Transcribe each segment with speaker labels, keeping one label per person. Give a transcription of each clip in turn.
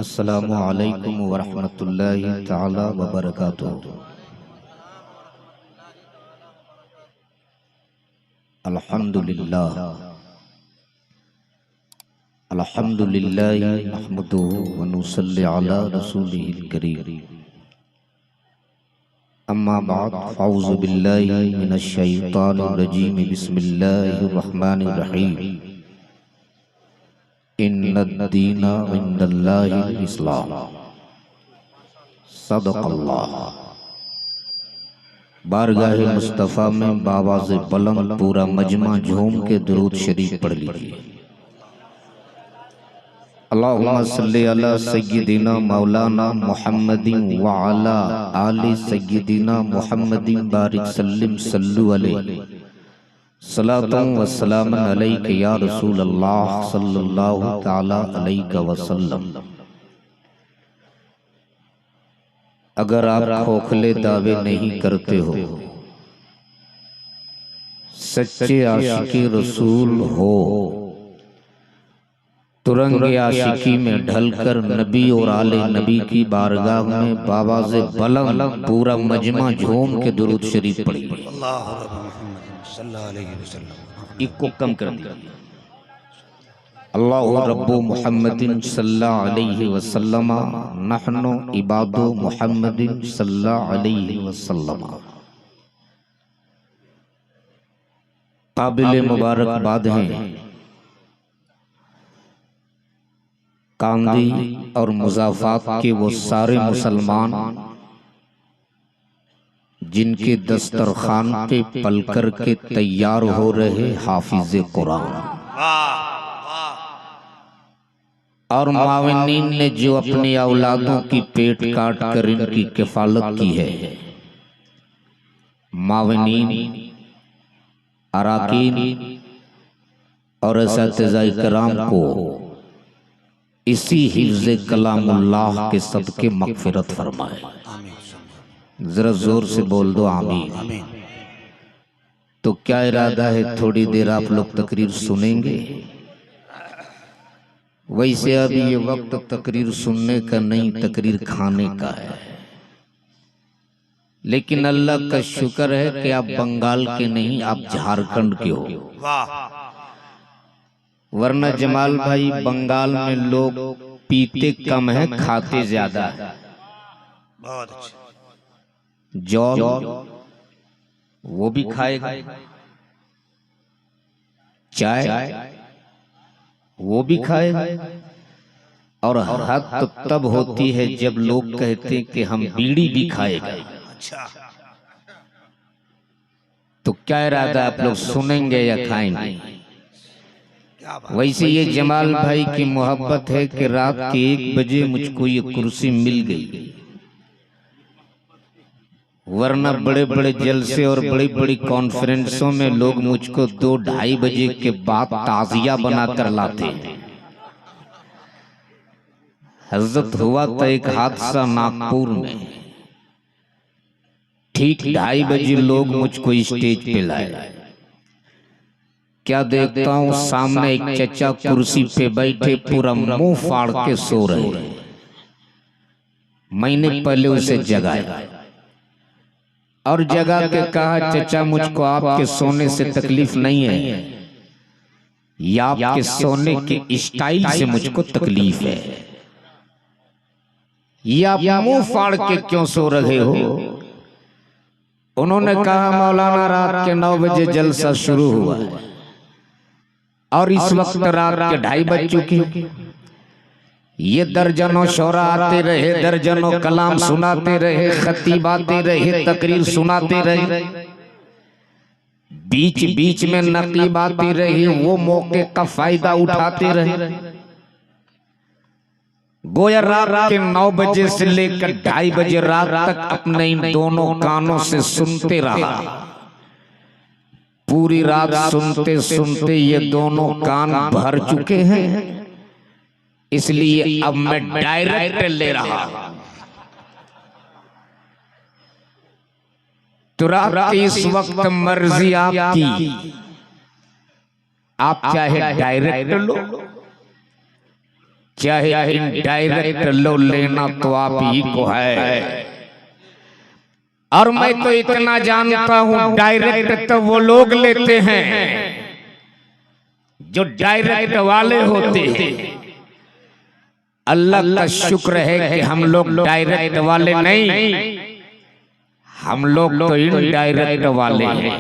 Speaker 1: अस्सलामु अलैकुम वरहमतुल्लाहि तआला वबरकातुहू। अल्हम्दुलिल्लाह अल्हम्दुलिल्लाहि नहमदुहू व नुसल्ली अला रसूलिहिल करीम। अम्मा बाद फ़अऊज़ु बिल्लाहि मिनश शैतानिर रजीम। बिस्मिल्लाहिर रहमानिर रहीम। इन्नद्दीना इंदल्लाहिल इस्लाम। सदक़ल्लाह। बारगाहे मुस्तफ़ा में बावाज़े बुलंद पूरा मजमा झूम के दुरूद शरीफ पढ़ लीजिए। अल्लाहुम्मा सल्ली अला सय्यिदिना मौलाना मुहम्मदिन व अला आलि सय्यिदिना मुहम्मदिन बारिक सल्लिम सल्लु अलैहि सलातुन व सलामन अलैका या रसूल अल्लाह सल्लल्लाहु तआला अलैका वसल्लम। अगर आप खोखले दावे नहीं करते हो, सच्चे आशिकी रसूल हो, तुरंगे आशिकी में ढलकर नबी और आले नबी की बारगाह में बावाज़े बुलंद पूरा मजमा झूम के दुरूद शरीफ पढ़िए। इको कम कर दिया। अल्लाहु रब्बु मुहम्मदिन सल्लल्लाहु अलैहि वसल्लम नहनु इबादु मुहम्मदिन सल्लल्लाहु अलैहि वसल्लम। काबिल मुबारकबाद हैं कांदी और मुज़ाफ़ात के वो सारे मुसलमान जिनके दस्तरखान पे पलकर के तैयार हो रहे हाफिज़ कुरान और मावनीन ने जो अपनी औलादों की पेट काट कर इनकी किफालत की है। मावनीन, अराकीन और असातिज़ाए किराम को इसी हिफ्ज़े कलामुल्लाह के सदके मग़फ़िरत फरमाए। जरा जोर से बोल दो आमीन। तो क्या इरादा है, थोड़ी देर आप लोग तकरीर सुनेंगे। वैसे अब ये वक्त तकरीर सुनने का नहीं, तकरीर खाने का है। लेकिन अल्लाह का शुक्र है कि आप बंगाल के नहीं, आप झारखंड के हो। वरना जमाल भाई, बंगाल में लोग पीते कम है, खाते ज्यादा है। बहुत अच्छा। जौ वो भी खाएगा, चाय वो भी खाएगा, और हद तो तब होती है जब लोग कहते हैं कि हम बीड़ी भी खाएगा। अच्छा, तो क्या इरादा, आप लोग सुनेंगे या खाएंगे? वैसे ये जमाल भाई की मोहब्बत है कि रात के 1 बजे मुझको ये कुर्सी मिल गई, वरना बड़े बड़े जलसे और बड़ी बड़ी कॉन्फ्रेंसों में लोग मुझको 2-2:30 बजे के बाद ताजिया बनाकर लाते हैं। हजरत हुआ था एक हादसा नागपुर में, ठीक 2:30 बजे लोग मुझको स्टेज पे लाए। क्या देखता हूँ, सामने एक चचा कुर्सी पे बैठे पूरा मुंह फाड़ के सो रहे। मैंने पहले उसे जगाया और जगा के कहा, चचा मुझको आपके सोने से तकलीफ नहीं है, या आपके सोने के स्टाइल से मुझको तकलीफ है। या आप मुंह फाड़ के क्यों सो रहे हो? उन्होंने कहा, मौलाना रात के 9 बजे जलसा शुरू हुआ और इस वक्त रात के 2:30 बज चुके। ये दर्जनों शोरा आते रहे, दर्जनों कलाम सुनाते रहे, खतीब आते रहे, तकरीर सुनाते रहे, बीच बीच में नकीब आती रही, वो मौके का फायदा उठाते रहे। गोया रात के 9 बजे से लेकर 2:30 बजे रात तक अपने इन दोनों कानों से सुनते रहा। पूरी रात सुनते सुनते ये दोनों कान भर चुके हैं, इसलिए अब मैं डायरेक्ट ले रहा। तो रात इस वक्त मर्जी आपकी, आप चाहे डायरेक्ट लो चाहे इनडायरेक्ट लो लेना तो आप ही को है। और मैं तो इतना जानता हूं डायरेक्ट तो वो लोग लेते हैं जो डायरेक्ट वाले होते हैं। अल्लाह का शुक्र है कि हम लोग डायरेक्ट वाले नहीं, हम लोग तो इनडायरेक्ट वाले हैं।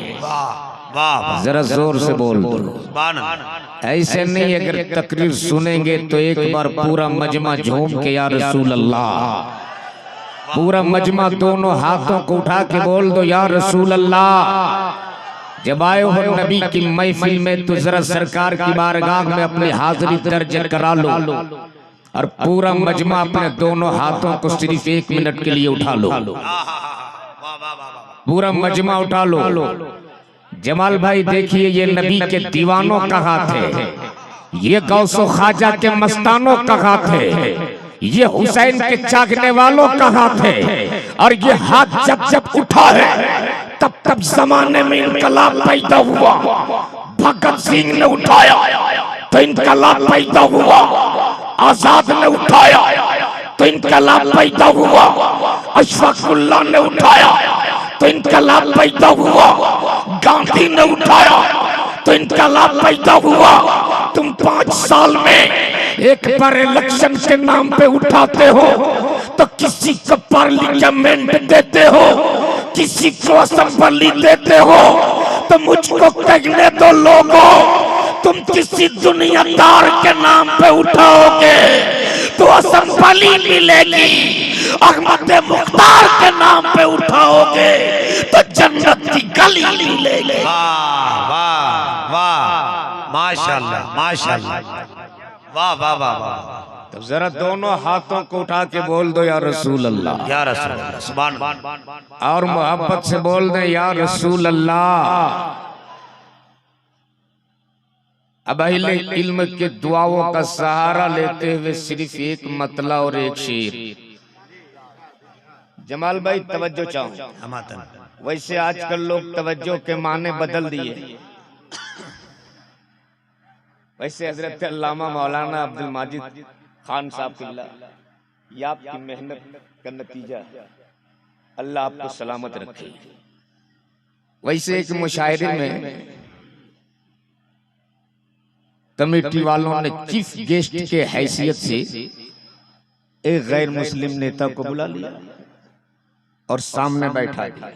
Speaker 1: जरा जोर से बोल दो। ऐसे नहीं, अगर तकरीर सुनेंगे तो एक बार पूरा मजमा झूम के या रसूल अल्लाह, पूरा मजमा दोनों हाथों को उठा के बोल दो या रसूल अल्लाह। जब आए हो नबी की महफिल में तो जरा सरकार की बारगाह में अपनी हाजिरी दर्ज करा लो और पूरा मजमा अपने दोनों हाथों को सिर्फ 1 मिनट के लिए उठा लो। पूरा मजमा उठा लो। जमाल भाई देखिए, ये नबी के दीवानों का हाथ है, ये गौसो ख्वाजा के मस्तानों का हाथ है, ये हुसैन के चाहने वालों का हाथ है। और ये हाथ जब जब उठा है तब तब जमाने में इनकलाब पैदा हुआ। भगत सिंह ने उठाया तो इनकलाब पैदा हुआ, आजाद ने उठाया तो इनकलाब पैदा हुआ, अशफाकुल्लाह ने उठाया तो इनकलाब पैदा हुआ, गांधी ने उठाया तो इनकलाब पैदा हुआ। तुम 5 साल में एक बार इलेक्शन के नाम पे उठाते हो तो किसी को पार्लियामेंट देते हो, किसी को असेंबली देते हो। तो मुझको कहने दो लोगों, तुम किसी दुनियादार के नाम पे उठाओगे तो असेंबली मिलेगी, अहमद मुख्तार के नाम पे उठाओगे तो जन्नत की गली मिलेगी।
Speaker 2: वाह वाह वाह, माशाल्लाह माशाल्लाह, वाह वाह वाह वाह।
Speaker 1: तो जरा दोनों हाथों को उठा के बोल दो या रसूल अल्लाह,
Speaker 2: या रसूल अल्लाह, सुभान अल्लाह।
Speaker 1: और मोहब्बत से बोल दे या रसूल अल्लाह। अब अहले इल्म के दुआओं का सहारा लेते हुए सिर्फ एक मतला और एक शेर। जमाल भाई तवज्जो चाहो। वैसे आजकल लोग तवज्जो के माने बदल दिए। वैसे हजरत अल्लामा मौलाना अब्दुल माजिद खान साहब किल्ला, ये आपकी मेहनत का नतीजा, अल्लाह आपको सलामत रखे। वैसे एक मुशायरे में कमेटी वालों ने चीफ गेस्ट के हैसियत से एक गैर मुस्लिम नेता को बुला लिया और सामने बैठा दिया।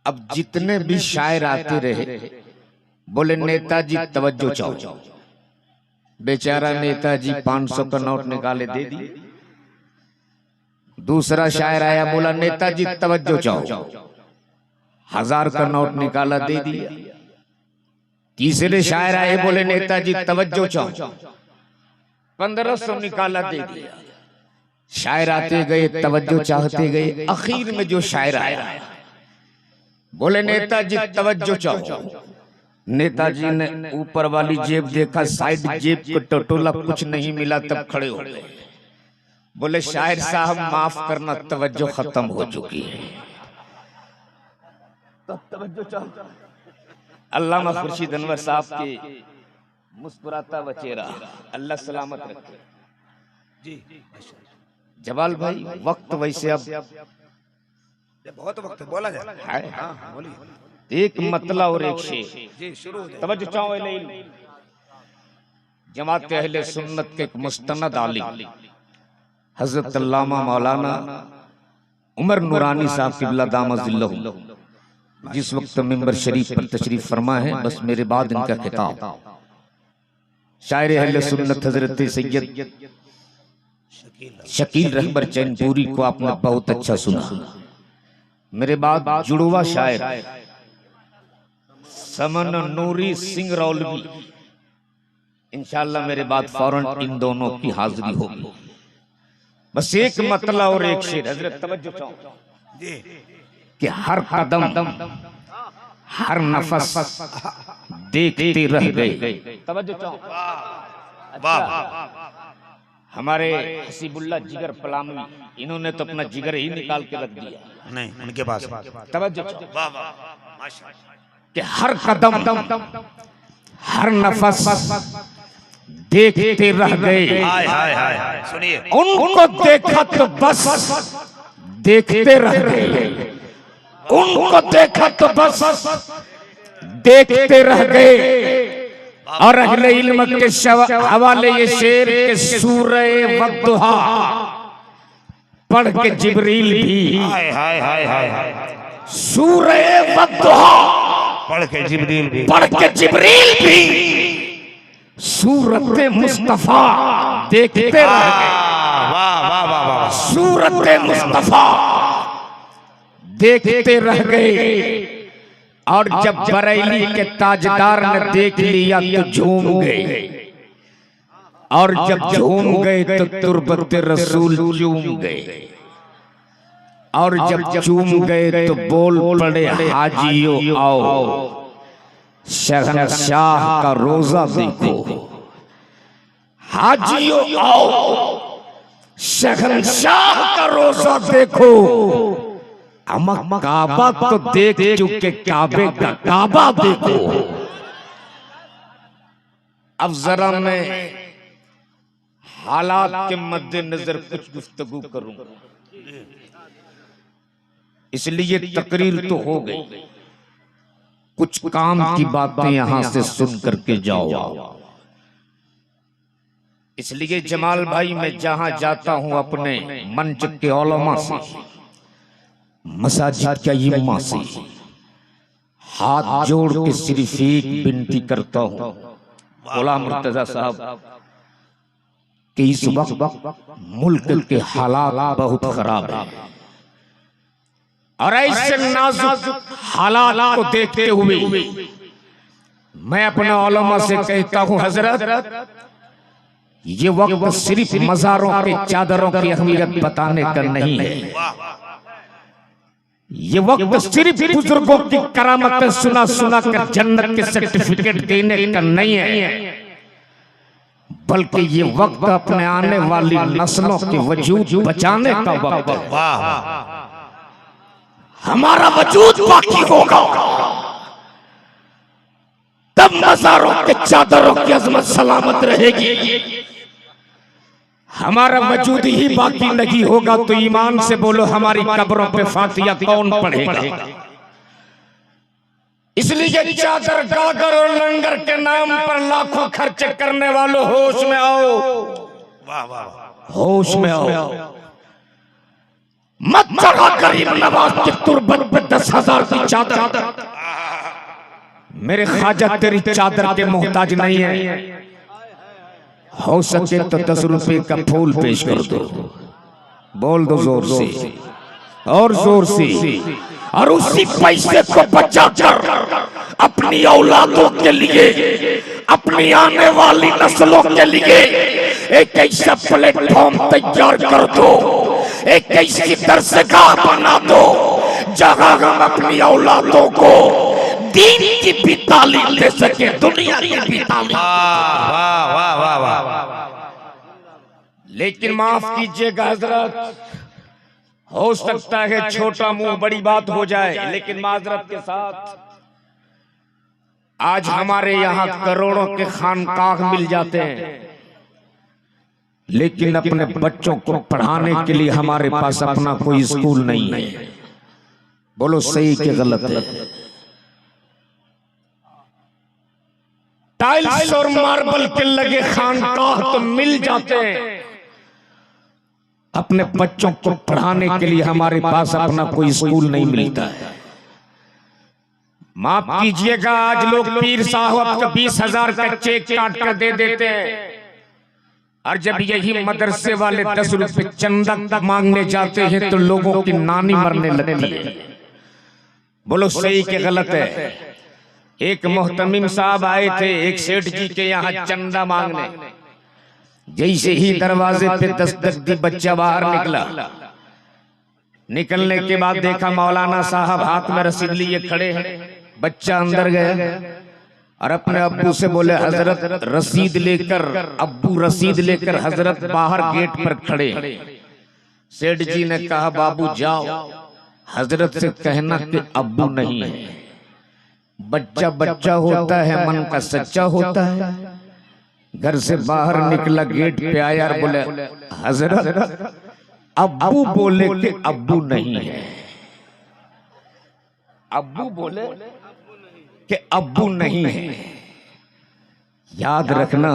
Speaker 1: अब जितने भी शायर आते रहे बोले नेताजी तवज्जो चाहो। बेचारा नेताजी 500 का नोट निकाले दे दिए। दूसरा शायर आया, बोला नेताजी तवज्जो चाहो, 1000 का नोट निकाला दे दिया। तीसरे शायर आए, बोले नेताजी तवज्जो चाहो, 1500 निकाला दे दिया। शायर आते गए, तवज्जो चाहते गए। आखिर में जो शायर आया बोले नेताजी तवज्जो चाहो। नेताजी ने ऊपर वाली जेब देखा, साइड जेब को टटोला, कुछ नहीं मिला, तब खड़े हो गए। बोले शायर साहब माफ करना, तवज्जो खत्म हो चुकी है। तो तवज्जो चाहो। अल्लामा खुर्शीद अनवर साहब के मुस्कुराता हुआ चेहरा, अल्लाह सलामत रखे। जी जवाल भाई, वक्त वैसे अब
Speaker 2: बहुत वक्त बोला जाए। हाँ, बोलिए।
Speaker 1: एक मतला और एक शेर।
Speaker 2: जी शुरू।
Speaker 1: तवज्जो चाहो। जमात अहले सुन्नत के एक मुस्तनद आलिम हजरत अल्लामा मौलाना उमर नूरानी साहब क़िबला दामत ज़िल्लहु जिस वक्त मिंबर शरीफ पर तशरीफ फरमा है, बस मेरे बाद इनका खिताब शायर अहले सुन्नत हजरत सैयद शकील रहबर चैनपुरी को आपने बहुत अच्छा सुना। मेरे बाद जुड़वा शायर समन नूरी सिंह रौलवी, इंशाअल्लाह मेरे बाद फौरन इन दोनों की हाजिरी होगी। बस एक मतला और एक शेर। हजरत तवज्जो चाहो कि हर कदम हर नफस देखते रह गए। तवज्जो चाहो। हमारे हसीबुल्लाह जिगर पलामवी, इन्होंने तो अपना जिगर ही निकाल के रख दिया।
Speaker 2: नहीं, उनके पास
Speaker 1: तवज्जो कि हर कदम हर नफस देखते रह गए।
Speaker 2: हाय हाय हाय हाय सुनिए।
Speaker 1: उनको देखा तो बस देखते रह गए, उनको देखा तो बस देखते रह गए। और अहले इल्म के हवाले ये शेर के सूरह वद्दुहा पढ़ के जिब्रील भी,
Speaker 2: हाय हाय हाय हाय
Speaker 1: सूरह वद्दुहा
Speaker 2: पढ़ के जिब्रील भी,
Speaker 1: पढ़ के जिब्रील भी सूरत मुस्तफा देखते रह गए।
Speaker 2: वाह वाह वाह वाह।
Speaker 1: सूरत मुस्तफा देखते रह गए। और जब बरेली के ताजदार ने देख लिया तो झूम गए, और जब झूम गए तो तुरबत रसूल चूम गए, और जब चूम गए तो बोल पड़े हाजियो आओ शहंशाह का रोजा देखो, हाजियो आओ शहंशाह का रोजा देखो। हम काबा तो देख चुके, काबे का काबा देखो। अब जरा मैं हालात के मद्देनजर कुछ गुफ्तगू करूं, इसलिए तकरीर तो हो गई, कुछ काम की बातें यहां से सुन करके जाओ। इसलिए जमाल भाई मैं जहां जाता हूं अपने मंच के उलमा से, मसाजिद के इमाम से हाथ जोड़ के सिर्फ एक विनती करता हूं, गुलाम मुर्तजा साहब कि इस वक्त मुल्क के हालात बहुत खराब है, और ऐसे नाजुक हालात को देखते हुए मैं अपने उलमा से कहता हूं, हजरत ये वक्त सिर्फ मज़ारों के चादरों की अहमियत बताने का नहीं है, ये वक्त सिर्फ बुजुर्गों की करामतें सुना सुना कर जन्नत के सर्टिफिकेट देने का नहीं है, बल्कि ये वक्त अपने आने वाली नस्लों के वजूद बचाने का वक्त है। हमारा वजूद बाकी होगा तब मज़ारों के चादरों की अजमत सलामत रहेगी। हमारा वजूद ही बाकी नहीं होगा तो ईमान से बोलो हमारी कब्रों पे फातिया कौन पढ़ेगा। इसलिए चादर गागर और लंगर के नाम पर लाखों खर्च करने वालों होश में आओ,
Speaker 2: वाह वाह
Speaker 1: होश में आओ। मत चढ़ा गरीब नवाज की तुरबत पे 10,000 की चादर। मेरे ख्वाजा तेरी चादर के मोहताज नहीं है, हो सके तो 10 रुपए का फूल पेश कर दो, बोल दो जोर से और जोर से, और उसी पैसे को बचाकर अपनी औलादों के लिए, अपनी आने वाली नस्लों के लिए एक ऐसा प्लेटफॉर्म तैयार कर दो, एक ऐसी दरसगाह बना दो जहां हम अपनी औलादों को दीन की भी तालीम दे सके, दुनिया की भी तालीम।
Speaker 2: वाह वाह वाह वाह।
Speaker 1: लेकिन माफ कीजिएगा हजरत, हो सकता है छोटा मुंह बड़ी बात हो जाए, लेकिन माजरत के साथ आज हमारे यहाँ करोड़ों के खानकाह मिल जाते हैं, लेकिन अपने बच्चों को पढ़ाने के लिए हमारे पास अपना कोई स्कूल नहीं है। बोलो सही कि गलत है? टाइल्स और मार्बल के लगे खानकाह तो मिल जाते हैं, अपने बच्चों को पढ़ाने के लिए हमारे पास अपना कोई स्कूल नहीं मिलता है। माफ कीजिएगा, आज लोग पीर साहब का 20,000 का चेक काट कर दे देते हैं, और जब यही मदरसे वाले 10 रुपए चंदा मांगने जाते हैं तो लोगों की नानी मरने लगती है। बोलो सही कि गलत है? एक मोहतमिम साहब आए थे एक सेठ जी के यहाँ चंदा मांगने, जैसे ही दरवाजे पे दस्तक दी बच्चा बाहर निकला, निकलने के बाद देखा मौलाना साहब हाथ में रसीद लिए खड़े हैं। बच्चा अंदर गया और अपने अब्बू से बोले हजरत रसीद लेकर, अब्बू रसीद लेकर हजरत बाहर गेट पर खड़े। सेठ जी ने कहा बाबू जाओ, हजरत से कहना कि अब्बू नहीं है। बच्चा बच्चा होता है, मन का सच्चा होता है, घर से बाहर निकला, गेट पे आया और बोले हजरत अब्बू बोले कि अब्बू नहीं है। अब्बू बोले कि अब्बू नहीं है। याद रखना,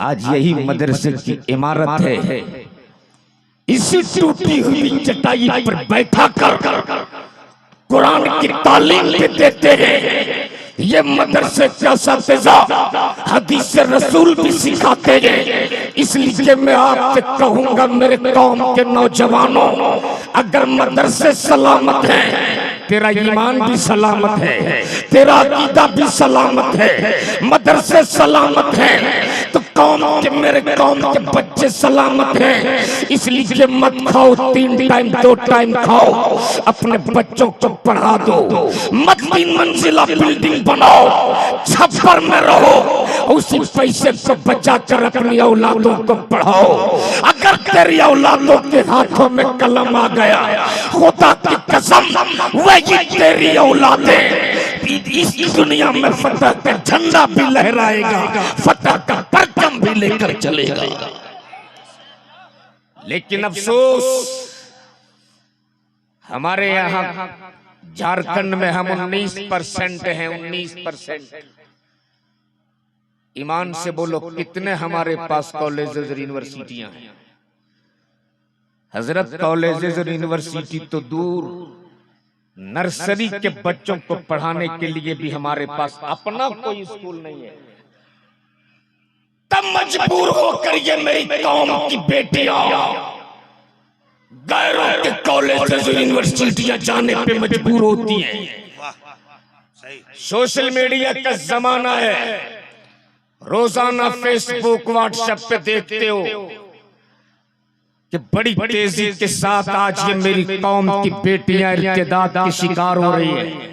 Speaker 1: आज यही मदरसे की इमारत है। इसी टूटी हुई चटाई पर बैठा कर कुरान की तालीम भी देते हैं। ये मदरसे का असातिज़ा हदीस रसूल भी सिखाते हैं। इसलिए मैं आपसे कहूंगा मेरे कौम के नौजवानों, अगर मदरसे सलामत हैं, तेरा ईमान भी सलामत है, तेरा अकीदा भी सलामत है, मदरसे सलामत हैं, तो कौम के मेरे कौम के बच्चे सलामत हैं। इसलिए मत खाओ 3 टाइम 2 टाइम खाओ, अपने बच्चों को पढ़ा दो। मत 3 मंजिला बिल्डिंग बनाओ, छप्पर में रहो, उसी पैसे को बचा कर अपनी औलादों को पढ़ाओ। अगर तेरी औलादों के हाथों में कलम आ गया, खुदा की कसम वही तेरी औलादें इस दुनिया में फतह का झंडा भी लहराएगा, फतह का परचम भी लेकर चलेगा। लेकिन अफसोस, हमारे यहाँ झारखंड में हम 19% हैं। 19%। ईमान से बोलो कितने हमारे पास कॉलेजेस और यूनिवर्सिटियां हैं? हजरत कॉलेजेस और यूनिवर्सिटी तो दूर, नर्सरी के बच्चों को पढ़ाने के लिए भी हमारे पास अपना कोई स्कूल नहीं है। तब मजबूर होकर ये मेरी कौम की बेटियां गैरों के कॉलेजेस और यूनिवर्सिटियां जाने पे मजबूर होती हैं। सोशल मीडिया का जमाना है, रोजाना फेसबुक व्हाट्सएप पे देखते हो कि बड़ी तेजी के साथ आज ये मेरी कौम की बेटियां इर्तिदाद की शिकार हो रही हैं।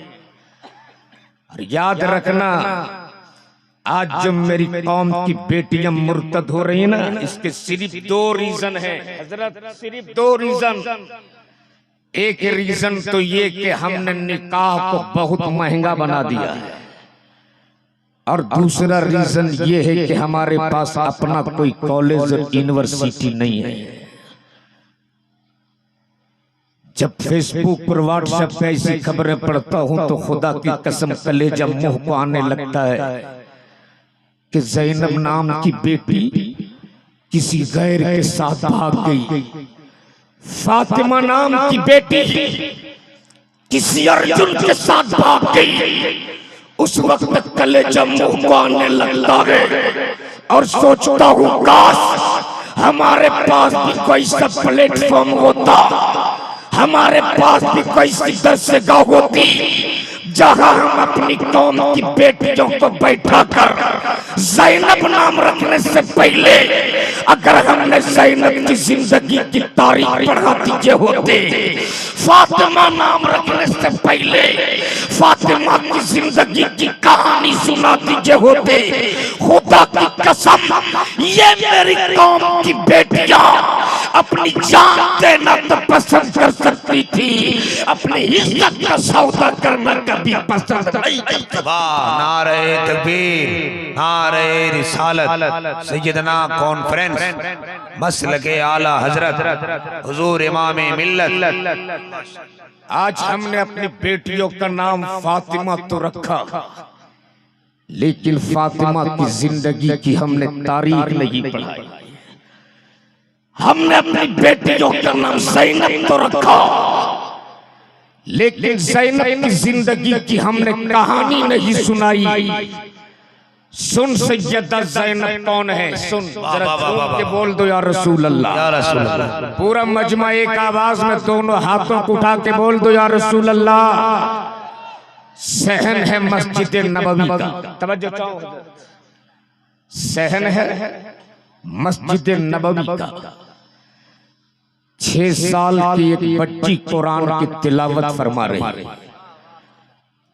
Speaker 1: और याद रखना, आज जो मेरी कौम की बेटियां मुर्तद हो रही है ना, इसके सिर्फ 2 रीजन है हजरत, सिर्फ 2 रीजन। एक रीजन तो ये कि हमने निकाह को बहुत महंगा बना दिया है, और दूसरा रीजन ये है कि हमारे पास अपना कोई कॉलेज और यूनिवर्सिटी नहीं है। जब फेसबुक पर व्हाट्सएप पे ऐसी खबरें पढ़ता हूं तो खुदा की कसम कलेजा मुंह को आने लगता है कि ज़ैनब नाम की बेटी किसी गैर के साथ भाग गई, फातिमा नाम की बेटी किसी अर्जुन के साथ भाग गई। उस वक्त कलेजा मुंह को आने लगता है और सोचता हूं काश हमारे पास भी कोई सा प्लेटफॉर्म होता, हमारे पास भी कोई सी दरसगाह होती जहां हम अपनी कौम की बेटियों को बैठा कर ज़ैनब नाम रखने से पहले अगर हमने ज़ैनब की जिंदगी की तारीख पढ़ा दीजिए होते, फातिमा नाम रखने से पहले फातिमा की जिंदगी की कहानी सुना दीजिए होते, खुदा की कसम ये मेरी कौम की बेटियां अपनी जान देना तो पसंद कर सकती थी, अपनी इज्जत का सौदा करना कभी पसंद नहीं करती।
Speaker 2: नारे तकबीर, नारे रिसालत, सैयदना कॉन्फ्रेंस मसलके आला हजरत हुजूर इमाम मिल्लत।
Speaker 1: आज हमने अपनी बेटियों का नाम फातिमा तो रखा, लेकिन फातिमा की जिंदगी की हमने तारीख नहीं पढ़ाई। हमने अपनी बेटियों का नाम ज़ैनब तो रखा, लेकिन ज़ैनब की जिंदगी की हमने कहानी नहीं सुनाई। सुन सैयदा ज़ैनब कौन है, सुन जरा झूम के बोल दो या रसूल अल्लाह,
Speaker 2: या रसूल अल्लाह।
Speaker 1: पूरा मजमा एक आवाज में दोनों हाथों को उठा के बोल दो या रसूल अल्लाह। सहन है मस्जिद नबवी का, तवज्जो चाहो, सहन है मस्जिद नबवी का। 6 साल की एक बच्ची कुरान की तिलावत फरमा रही,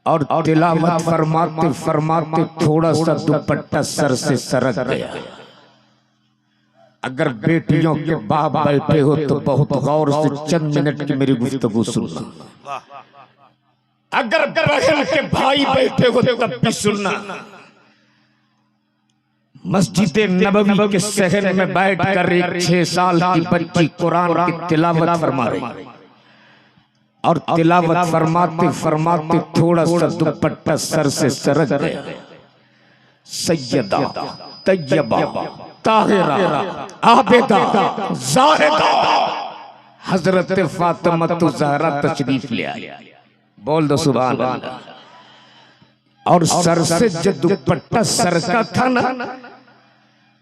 Speaker 1: और तिलावत फरमाते फरमाते थोड़ा सा दुपट्टा सर से सरक गया। अगर बेटियों के बाप बैठे हो तो बहुत गौर से चंद मिनट की मेरी गुफ्तगू सुनना। अगर बहन के भाई बैठे हो तब भी सुनना। मस्जिद नबवी के सहन में बैठकर एक 6 साल की बच्ची कुरान की तिलावत फरमा रही और तिलावत फरमाते फरमाते थोड़ा सा दुपट्टा सर से सरक गया। सैयदा तैयबा ताहिरा आबिदा ज़ाहिदा हजरत फातिमा ज़हरा तशरीफ ले आई। बोल दो सुभान अल्लाह। और सर से जो दुपट्टा सर का था ना,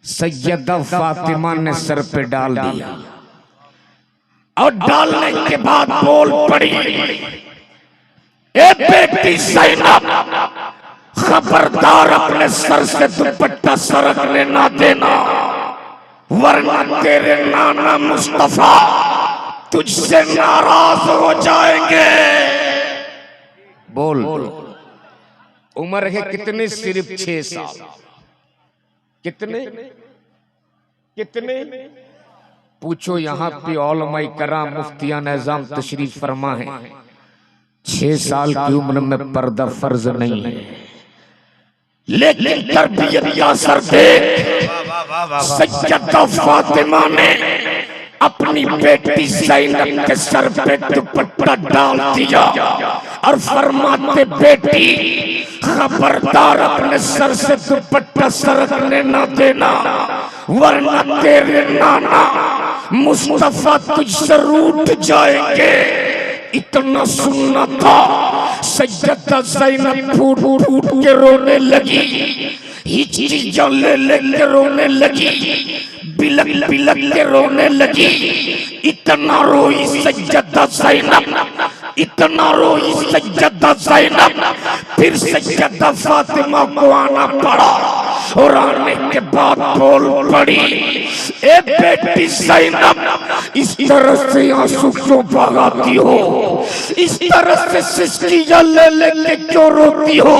Speaker 1: सैयदा फातिमा ने सर पे डाल दिया और डालने के बाद बोल पड़ी, ए बेटी ज़ैनब, खबरदार अपने सर से दुपट्टा सरकने ना देना, वरना तेरे नाना मुस्तफा तुझसे नाराज हो जाएंगे। बोल उम्र है कितने? सिर्फ 6 साल। कितने कितने पूछो। यहाँ पे औलमाए कराम मुफ्तियान निजाम तशरीफ फरमा है। 6 साल की उम्र में पर्दा फर्ज नहीं है, लेकिन तरबियत का असर देख। सैयदा फातिमा ने अपनी बेटी ज़ैनब के सर पे दुपट्टा डाल दिया और फरमाते, बेटी खबरदार अपने सर से दुपट्टा सरकने न देना, वरना तेरे नाना मुस्तफा तुझसे रूठ जाएंगे। इतना सुनना था। सैयदा ज़ैनब फूट फूट के रोने लगी, हिचकियां ले ले के रोने लगी, बिलक बिलक के रोने लगी। इतना रोई सैयदा ज़ैनब, इतना रोई सैयदा ज़ैनब। फिर सैयदा फातिमा को आना पड़ा और आने के बाद बोल पड़ी, ए बेटी ज़ैनब, इस तरह से आंसू क्यों बहाती हो? इस तरह से सिसकियां ले ले के क्यों रोती हो?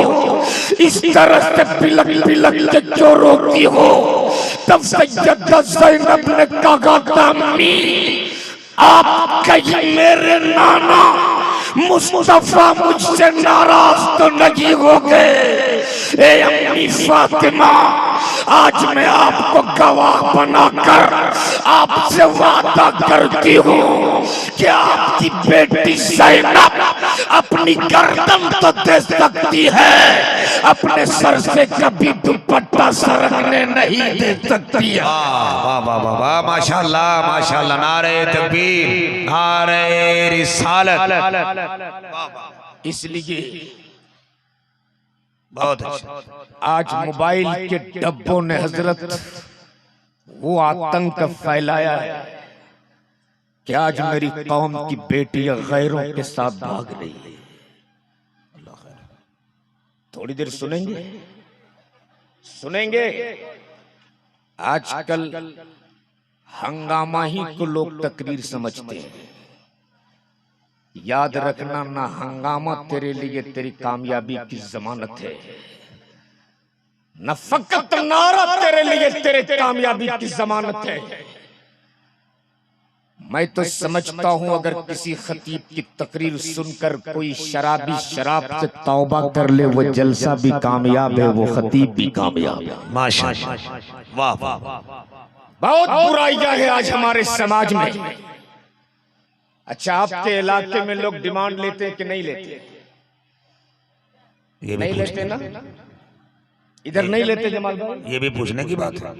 Speaker 1: इस तरह से बिलक बिलक के क्यों रोती हो? तब सैयदा ज़ैनब ने कहा, अम्मी, आप कहीं मेरे नाना मुस्तफा मुझसे नाराज तो नहीं हो गए? ए अम्मी फातिमा, आज मैं आपको गवाह बनाकर आपसे वादा करती हूँ कि आपकी बेटी ज़ैनब अपनी गर्दन तो दे सकती है, अपने सर से कभी दुपट्टा सरकने नहीं दे सकती है।
Speaker 2: वाह वाह वाह वाह, माशाल्लाह माशाल्लाह, नारे तकबीर, नारे रिसालत।
Speaker 1: इसलिए
Speaker 2: बहुत अच्छा।
Speaker 1: आज मोबाइल के डब्बों ने हजरत वो आतंक फैलाया है कि आज मेरी कौम की बेटियां गैरों के साथ भाग रही है। थोड़ी देर सुनेंगे सुनेंगे। आजकल हंगामा ही को लोग तकरीर समझते हैं। याद रखना, ना हंगामा तेरे लिए तेरी कामयाबी की जमानत है, न फकत नारा तेरे लिए तेरे कामयाबी की जमानत है। मैं तो समझता हूं अगर किसी खतीब की तकरीर सुनकर कोई शराबी शराब से तौबा कर ले, वो जलसा भी कामयाब है, वो खतीब भी कामयाब है।
Speaker 2: माशाअल्लाह, वाह वाह।
Speaker 1: बहुत बुराइयां है आज हमारे समाज में। अच्छा, आपके इलाके में लोग डिमांड लेते हैं कि नहीं लेते?
Speaker 2: ये
Speaker 1: नहीं लेते ना? इधर नहीं लेते जमाल भाई?
Speaker 2: ये भी पूछने की बात है,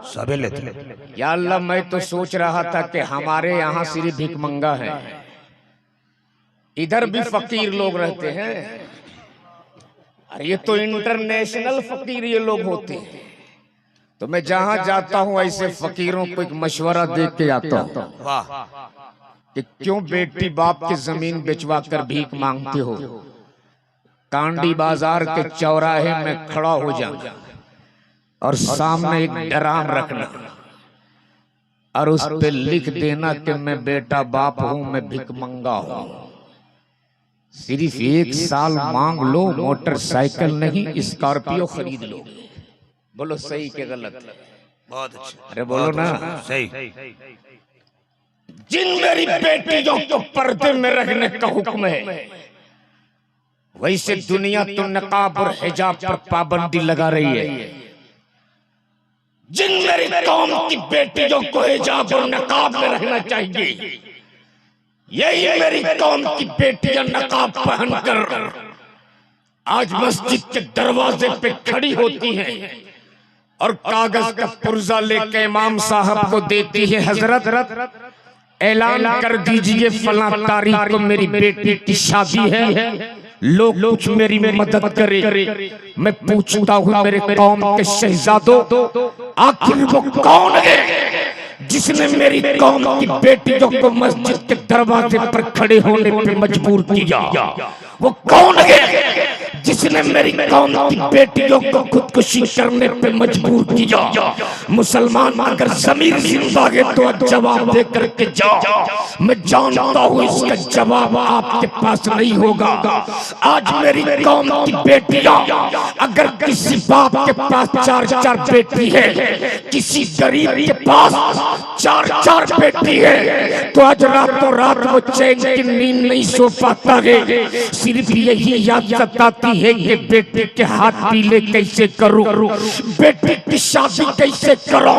Speaker 2: सभी लेते।
Speaker 1: या अल्लाह, मैं तो सोच रहा था कि हमारे यहाँ सिर्फ भिखमंगा है, इधर भी फकीर लोग रहते हैं। अरे ये तो इंटरनेशनल फकीर ये लोग होते हैं। तो मैं जहां जाता हूं ऐसे फकीरों को एक मशवरा दे के आता हूं कि क्यों बेटी बाप की जमीन बेचवा कर भीख मांगते हो? कांडी बाजार के चौराहे में खड़ा हो जाना और सामने एक ड्राम रखना और उस पे लिख देना कि मैं बेटा बाप हूं, मैं भिखमंगा हूं। सिर्फ 1 साल मांग लो, मोटरसाइकिल नहीं स्कॉर्पियो खरीद लो। बोलो सही के गलत?
Speaker 2: बहुत अच्छा।
Speaker 1: अरे बोलो ना
Speaker 2: सही।
Speaker 1: जिन मेरी बेटियों को पर्दे में रखने का हुक्म है, वैसे दुनिया तो नकाब और हिजाब पर पाबंदी लगा रही है।
Speaker 3: जिन मेरी कौम की बेटियों को हिजाब और नकाब में रहना चाहिए, यही मेरी कौम की बेटियां नकाब पहनकर आज मस्जिद के दरवाजे पे खड़ी होती हैं और कागज का पुर्जा लेके इमाम साहब को देती है, हजरत ऐलान कर दीजिए फला तारीख को मेरी बेटी की शादी है, लोग कुछ मेरी मदद करे। मैं पूछता हूँ मेरे कौम के शहजादों, आखिर वो कौन है जिसने मेरी कौम की बेटियों को मस्जिद के दरवाजे पर खड़े होने पे मजबूर किया? वो कौन है जिसने मेरी कौम की बेटियों को खुदकुशी करने पे मजबूर किया? मुसलमान अगर ज़मीर जिंदा है तो जवाब दे करके जाओ। मैं जानता हूँ इसका जवाब आपके पास नहीं होगा। आज मेरी कौम की बेटियां, अगर किसी बाप के पास 4-4 बेटी है, किसी गरीब के पास 4-4 बेटी है, तो आज रातों रात वो चैन की नींद नहीं सो पाता है। सिर्फ यही याद सताती है कि बेटे के हाथ पीले कैसे करूं, बेटे की शादी कैसे करो।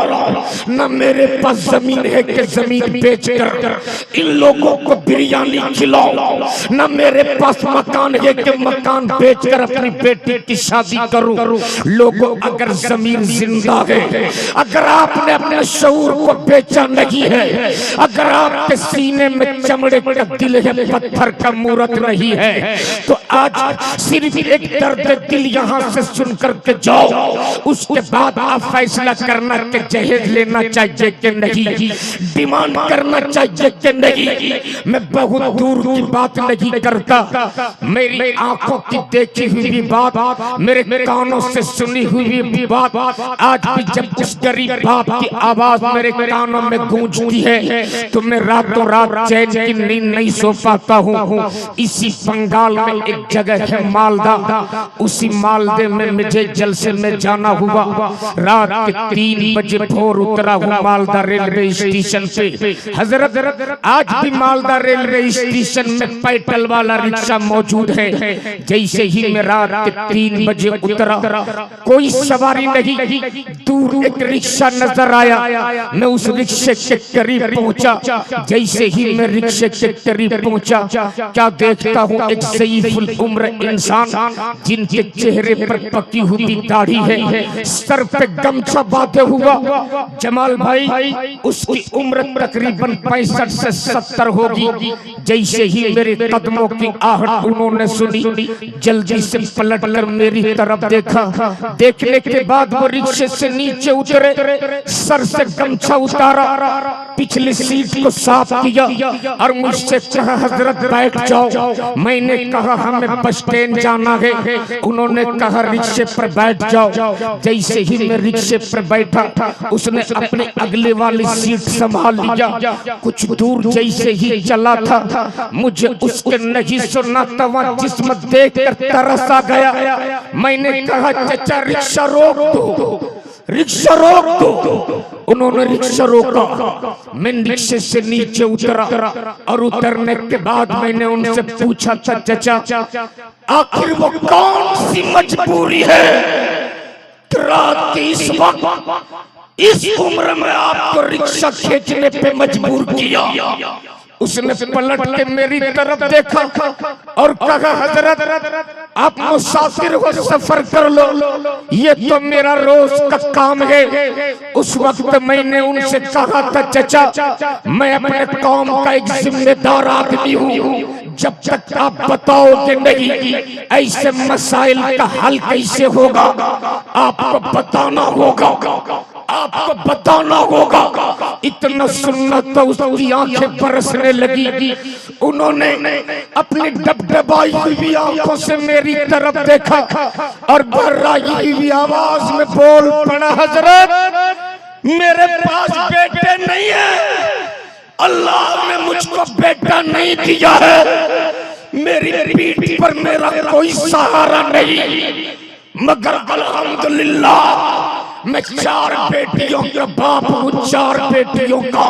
Speaker 3: न मेरे पास जमीन है कि जमीन बेचकर इन लोगों को बिरयानी खिलाओ, न मेरे पास मकान है कि मकान बेचकर अपनी बेटी की शादी करूं। लोगों, अगर जमीन जिंदा है, अगर आपने अपने शऊर को बेचा नहीं है, अगर आपके सीने में चमड़े का दिल है, पत्थर का मूरत नहीं है, तो आज सिर्फ एक दर्द दिल यहाँ से सुन करके जाओ। उसके बाद आप फैसला करना कि जहेज लेना चाहिए कि नहीं, डिमांड करना चाहिए कि नहीं। मैं बहुत दूर की बात नहीं करता, मेरी आंखों की देखी हुई भी बात, मेरे कानों से सुनी हुई भी बात। आज भी जब उस गरीब बाप की आवाज मेरे कानों में गूंजती है तो मैं रातों रात चैन की नींद नहीं सो पाता हूँ। इसी बंगाल में एक जगह है मालदा, उसी मालदे में मुझे जलसे में जाना हुआ। रात के 3 बजे भोर उतरा हूँ मालदा रेलवे स्टेशन पे। हजरत आज भी मालदा रेलवे स्टेशन में पैटल वाला रिक्शा मौजूद है। जैसे ही मैं रात के 3 बजे उतरा, कोई सवारी नहीं, दूर एक रिक्शा नजर आया। मैं उस रिक्शे के करीब पहुंचा। जैसे ही मैं रिक्शे के करीब पहुंचा, क्या देखता हूँ एक ज़ईफ़ुल उम्र इंसान, जिनके चेहरे पर पकी हुई दाढ़ी है, सर पे गमछा बांधे हुआ। जमाल भाई, उसकी उम्र तकरीबन 65 से 70 होगी। जैसे ही मेरे कदमों की आहट उन्होंने सुनी, जल्दी से पलट कर मेरी तरफ देखा। देखने के बाद वो रिक्शे से नीचे उतरे, सर से गमछा उतारा, पिछली सीट को साफ किया और मुझसे कहा, हजरत बैठ जाओ। मैंने कहा हमें बस स्टैंड जाना है। उन्होंने कहा रिक्शे पर बैठ जाओ। जैसे ही मैं रिक्शे पर बैठा, उसने अपने अगले वाली सीट संभाल लिया। कुछ दूर जैसे ही चला था, मुझे उसके नहीं सुनना तवा जिस्म देखकर तरस आ गया। मैंने कहा चाचा रिक्शा रोक दो, रिक्शा रोक दो। उन्होंने रिक्शा रोका। मैं रिक्शे से नीचे उतरा और उतरने के बाद मैंने उनसे पूछा था, चाचा आखिर वो कौन सी मजबूरी है रात के इस वक्त, इस उम्र में आपको रिक्शा खींचने पे मजबूर किया? उसने पलट के मेरी तरफ देखा और कहा, हजरत आप मुसाफिर हो, सफर कर लो, ये तो मेरा रोज का काम है। उस वक्त मैंने उनसे कहा था, चाचा मैं अपने कौम का एक जिम्मेदार आदमी हूँ, जब तक आप बताओगे नहीं ऐसे मसाइल का हल कैसे होगा, आपको बताना होगा, आपको बताना होगा। इतना सुनना तो उसकी आंखें बरसने लगी। उन्होंने अपनी डबडबाई हुई आंखों से मेरी तरफ देखा और बर्राई हुई आवाज में बोल पड़ा, हजरत मेरे पास बेटे नहीं है, अल्लाह ने मुझको बेटा नहीं दिया है, मेरी पीठ पर मेरा कोई सहारा नहीं, मगर अल्हम्दुलिल्लाह मैं 4 बेटियों का बाप हूँ, 4 बेटियों का।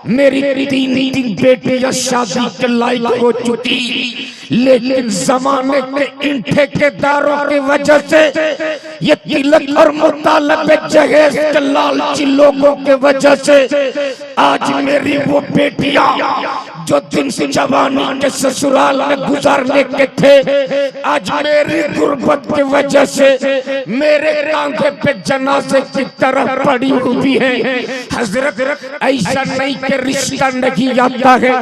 Speaker 3: मेरी तीन बेटियां शादी के लायक हो चुकी, लेकिन जमाने के इन ठेकेदारों की वजह से, ये तिलक और मुतालबे जहेज के लालची लोगों के वजह से आज मेरी वो बेटियां जो दिन से जवानी के ससुराल में गुजारने के थे, आज मेरी गुर्बत की वजह से मेरे कांधे पे जनाजे की तरह पड़ी हुई है। हजरत ऐसा नहीं कि रिश्ता नहीं आता है,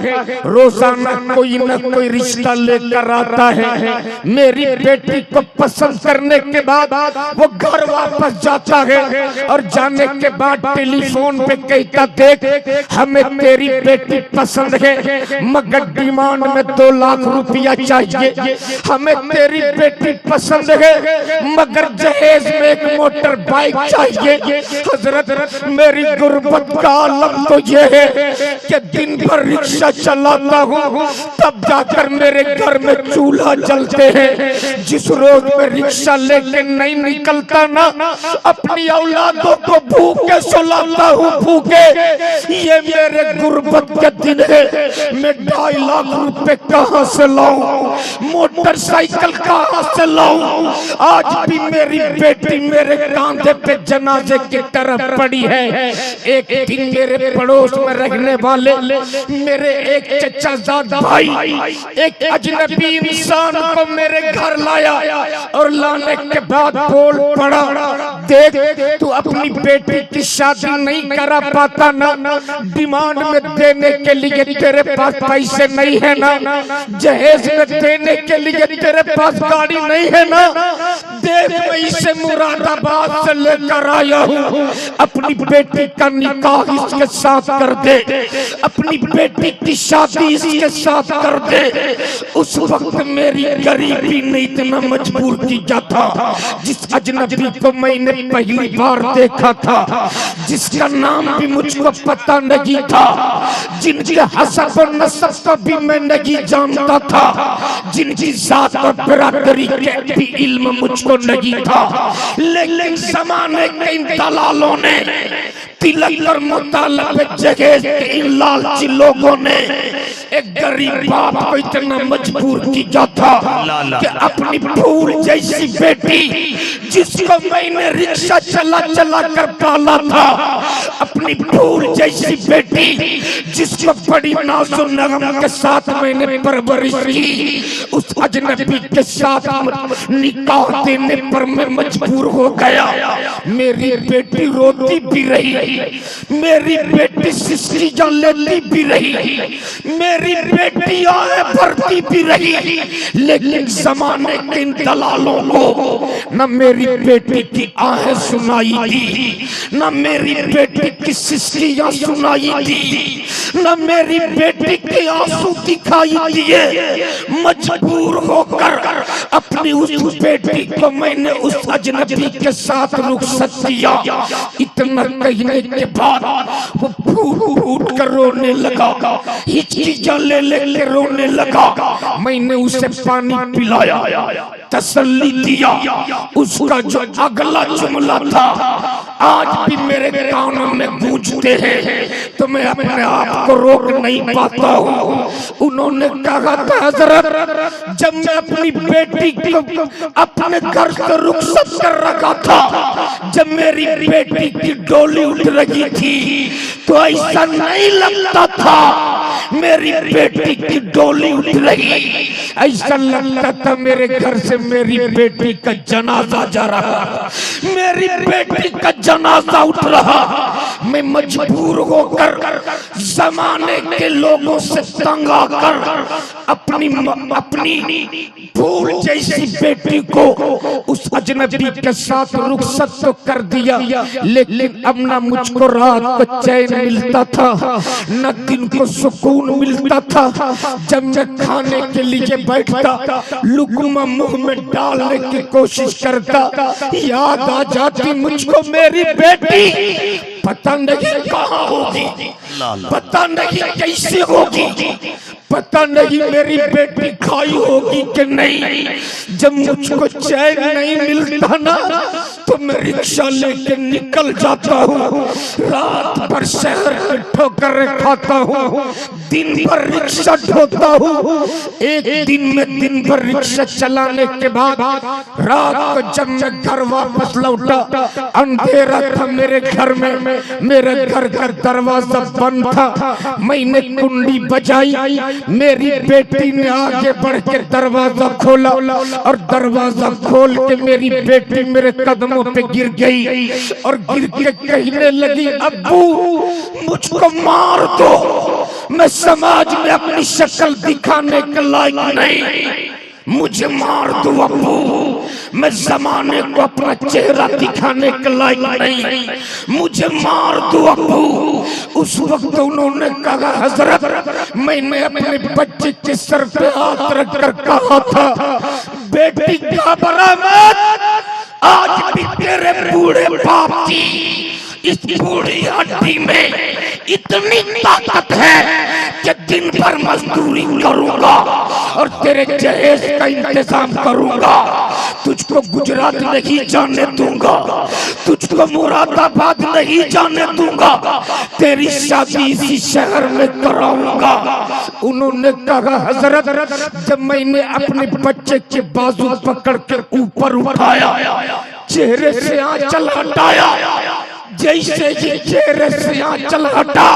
Speaker 3: रोजाना कोई न कोई रिश्ता लेकर आता है। मेरी बेटी को पसंद करने के बाद वो घर वापस जाता है और जाने के बाद टेलीफोन पे कहता, देख हमें तेरी बेटी पसंद है मगर डिमांड में 2 लाख रुपया चाहिए। हमें तेरी बेटी पसंद है मगर जहेज में एक मोटर बाइक चाहिए। हजरत मेरी गुर्बत का आलम तो ये है कि दिन भर रिक्शा चलाता हूँ तब जाकर मेरे घर में चूल्हा जलते हैं। जिस रोज में रिक्शा लेके नहीं निकलता ना, अपनी औलादों को भूखे सुलाता हूँ भूखे। ये मेरे गुर्बत के दिन है। मैं 2.5 लाख रुपए कहाँ से लाऊं, मोटरसाइकिल कहाँ से लाऊं? आज भी मेरी बेटी मेरे कांधे पे जनाजे की तरफ पड़ी है। एक दिन मेरे पड़ोस में रहने वाले मेरे एक चचाजाद भाई एक अजनबी इंसान को मेरे घर लाया और लाने के बाद बोल पड़ा, देख तू अपनी बेटी की शादी नहीं करा पाता ना, डिमांड में देने के लिए तेरे पास पैसे नहीं है ना, जहेज में देने के लिए तेरे पास गाड़ी नहीं है ना, देख मैं इसे मुरादाबाद से लेकर आया हूँ, अपनी बेटी का निकाह इसके साथ कर दे, अपनी बेटी की शादी इसके साथ कर दे। उस वक्त मेरी गरीबी ने इतना मजबूर किया था, जिस अजनबी को मैंने पहली बार देखा था, जिसका नाम भी मुझको पता नहीं था, जिनके हसब और नसब को भी मैं नहीं जानता था, जिनकी जात और बिरादरी के भी इल्म मुझको नहीं था, लेकिन जमाने के इन दलालों ने, तिलक और मुतालबे जहेज के इन लालची लोगों ने एक गरीब बाप को इतना मजबूर किया था कि अपनी फूल जैसी बेटी, जिसको मैंने रिक्शा चला चला कर पाला था, अपनी फूल जैसी बेटी जिसको बड़ी नाज़ो नगम के साथ मैंने परवरिश की, उस अजनबी के साथ निकाह देने पर मैं मजबूर हो गया। मेरी बेटी रोती भी रही, मेरी बेटी सिस्टियां लेती भी रही, मेरी बेटी आए भरती भी रही, लेकिन जमाने के इन दलालों को न मेरी बेटी की आहें सुनाई दी, न मेरी बेटी की सिस्टियां सुनाई दी, न मेरी बेटी के आंसू दिखाई दिए। मजबूर होकर अपनी उस बेटी को मैंने उस अजनबी के साथ रुखसत किया। इतना कहने के बाद वो फूट फूट कर रोने लगा, हिचकियां ले ले रोने लगा। मैंने उसे पानी पिलाया, तसल्ली दिया। उसका जो अगला जुमला था आज भी मेरे कानों में गूंजते हैं, तो मैं अपने आप को रोक नहीं पाता हूँ। उन्होंने कहा था, हजरत जब मैं अपनी बेटी को अपने घर से रुखसत कर रखा था, जब मेरी बेटी की डोली उठ रही थी, तो ऐसा नहीं लगता था मेरी बेटी की डोली उठ रही, ऐसा लगता था मेरे घर से मेरी बेटी का जनाजा जा रहा, मेरी बेटी का जनाजा उठ रहा। मैं मजबूर होकर जमाने के लोगों से तंग आकर अपनी फूल जैसी बेटी को उस अजनबी के साथ रुखसत तो कर दिया, लेकिन अब ना मुझको रात को चैन मिलता था, न दिन को सुकून मिलता था। जब मैं खाने के लिए बैठता, लुकमा मुंह में डालने की कोशिश करता, याद आ जाती मुझको मेरी बेटी। पता नहीं कहाँ होगी, पता नहीं कैसे होगी, पता नहीं मेरी बेटी खाई होगी कि नहीं। जब मुझको चैन नहीं मिलता ना, तो तो मैं रिक्शा लेके निकल जाता हूँ, रात भर शहर के ठोकरें खाता हूँ, दिन भर रिक्शा ढोता हूँ। एक दिन में दिन भर रिक्शा चलाने के बाद रात को जब मैं घर वापस लौटा, अंधेरा था मेरे घर में, मेरे घर का दरवाजा बंद था। मैंने कुंडी बजाई, मेरी बेटी ने आगे बढ़ के दरवाजा खोला और दरवाजा खोल के मेरी बेटी मेरे कदमों पे गिर गई और गिर के कहने लगी, अब्बू मुझको मार दो, मैं समाज में अपनी शक्ल दिखाने के लायक नहीं, मुझे मार दो अब्बू, मैं जमाने को अपना चेहरा दिखाने के लायक नहीं, मुझे मार दो अब्बू। उस वक्त उन्होंने कहा, हजरत मैंने अपने बच्चे के सर पे हाथ रख कर कहा था, बेटी घबरा मत, आज भी तेरे बूढ़े बाप की इस बूढ़ी हड्डी में इतनी ताकत है कि दिन भर मजदूरी करूंगा और तेरे जहेज का इंतजाम करूंगा, तुझको गुजरात नहीं जाने दूंगा, तुझको मुरादाबाद नहीं जाने दूंगा, तेरी शादी इसी शहर में कराऊंगा। उन्होंने कहा, हजरत जब मैंने अपने बच्चे के बाजू पकड़ कर ऊपर उठाया, चेहरे से आंचल हटाया, जैसे ही चेहरे से आंचल हटा,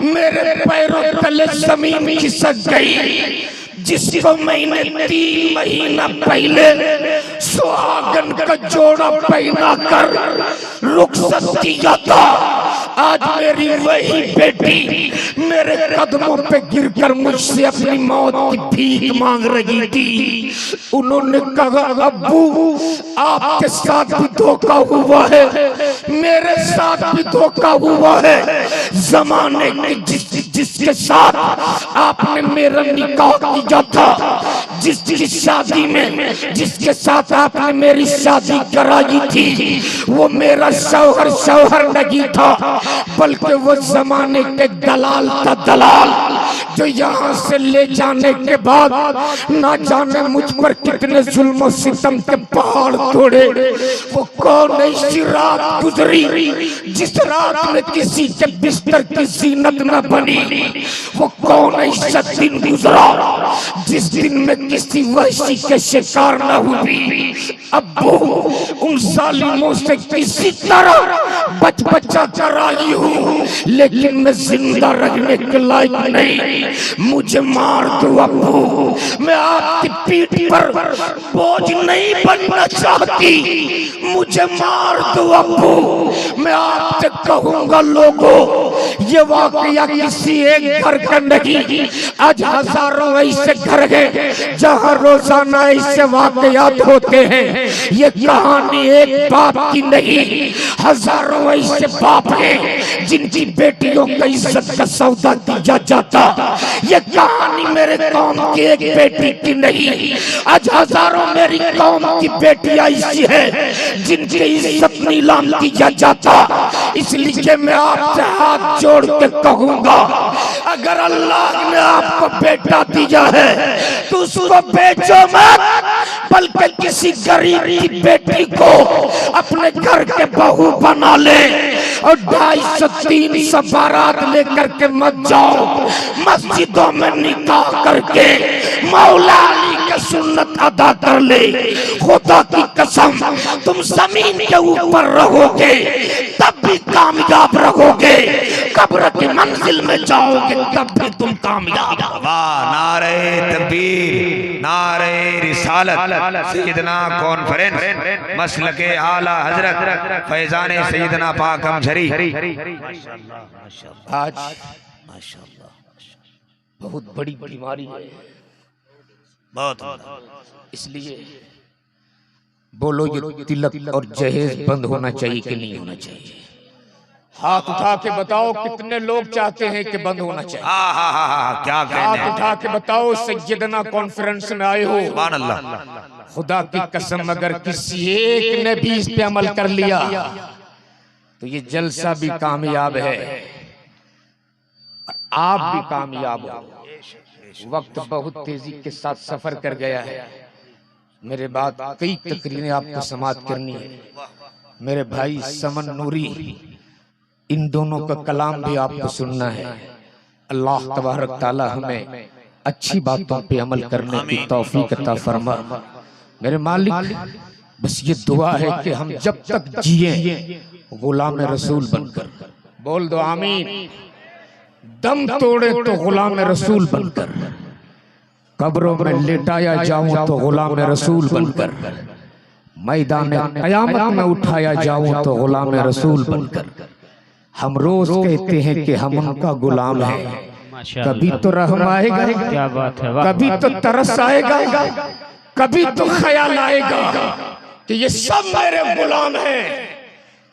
Speaker 3: मेरे पैरों तले जमीन खिसक गई, जिसको मैंने 3 महीना पहले सुहागन का जोड़ा पहना कर रुखसत किया था, आज मेरी वही बेटी मेरे कदमों पे गिरकर मुझसे अपनी मौत की भीख मांग रही थी। उन्होंने कहा, अब्बू आपके साथ भी धोखा हुआ है, मेरे साथ भी धोखा हुआ है, जमाने के जिसके साथ आपने मेरा निकाह किया था, जिसकी शादी में जिसके साथ आपने मेरी शादी कराई थी, वो मेरा शौहर नहीं था, बल्कि वो जमाने के दलाल था, दलाल जो यहाँ से ले जाने के बाद ना जाने मुझ पर कितने जुल्म सितम के पहाड़ तोड़े। वो कौन ऐसी रात गुजरी जिस रात में किसी के बिस्तर की जीनत न बनी, वो कौन ऐसा दिन गुजरा जिस दिन में किसी वहशी के शिकार न हुई। अब्बू उन जालिमों से किसी तरह बचा कर आई हूँ, लेकिन मैं जिंदा रहने के लायक नहीं, मुझे मार दो अब्बू, मैं आपकी पीठ पर बोझ नहीं बनना चाहती, मुझे मार दो अब्बू। मैं आपसे कहूँगा लोगों, ये वाकया किसी एक घर का नहीं, आज हजारों ऐसे घर हैं जहाँ रोजाना ऐसे वाकयात होते हैं। ये कहानी एक बाप की नहीं, हजारों ऐसे बाप हैं जिनकी बेटियों का इज्जत का सौदा दिया जाता। ये कहानी मेरे कौम की एक बेटी की नहीं, आज हजारों मेरी कौम की बेटियां ऐसी है जिनकी इज्जत नीलाम किया जाता। इसलिए मैं आपसे हाथ जोड़ के कहूँगा, अगर अल्लाह ने आपको बेटा दिया है तो उसको बेचो मत, बल्कि किसी गरीब की बेटी को अपने घर के बहू बना ले और 250-300 बारात लेकर के मत जाओ, मस्जिदों में निकाह करके मौला अली का सुन्नत अदा कर ले। खुदा की कसम तुम जमीन के ऊपर रहोगे तब भी कामयाब रहोगे, कब्र की मंजिल में जाओगे तब भी तुम कामयाब।
Speaker 2: वाह, नारे तकबीर, नारे रिसालत, सैयदना कॉन्फ्रेंस मसलके आला हजरत फैजान सैयदना पाक हमशरी।
Speaker 3: आज माशाअल्लाह बहुत बड़ी बीमारी है,
Speaker 2: बहुत,
Speaker 3: इसलिए बोलो ये तिलक और जहेज बंद होना चाहिए कि नहीं होना चाहिए? हाथ उठा के बताओ कितने लोग चाहते हैं कि बंद होना चाहिए?
Speaker 2: क्या कहने,
Speaker 3: हाथ उठा के बताओ सैयदना कॉन्फ्रेंस में आए हो।
Speaker 2: सुभान अल्लाह।
Speaker 3: खुदा की कसम अगर किसी एक ने भी इस पे अमल कर लिया तो ये जलसा भी कामयाब है, आप भी कामयाब हो। वक्त बहुत तेजी के साथ सफर कर गया है, मेरे बाद कई तकरीरें आपको समाप्त करनी है। मेरे भाई समन नूरी, इन दोनों का कलाम भी आपको सुनना है। अल्लाह तबारक ताला हमें अच्छी बातों पे अमल करने की तौफीक अता फरमा। मेरे मालिक, बस ये दुआ है कि हम जब तक जिए गुलाम रसूल बनकर, बोल दो आमीन। दम तोड़े तो गुलाम रसूल बनकर, कब्रों में लेटाया जाऊं तो गुलाम रसूल बनकर, मैदान क़यामत में उठाया जाऊं तो गुलाम रसूल बनकर। हम रोज कहते हैं कि हम उनका गुलाम हैं। कभी तो रहम आएगा, क्या बात है, कभी तो तरस आएगा, कभी तो ख्याल आएगा कि ये सब मेरे गुलाम हैं।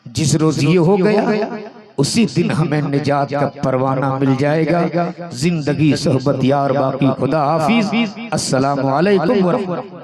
Speaker 3: जिस रोज ये हो गया उसी दिन हमें निजात का परवाना मिल जाएगा। जिंदगी सोहबत यार बाकी, खुदा हाफिज, अस्सलामु अलैकुम व रहमतुल्लाह।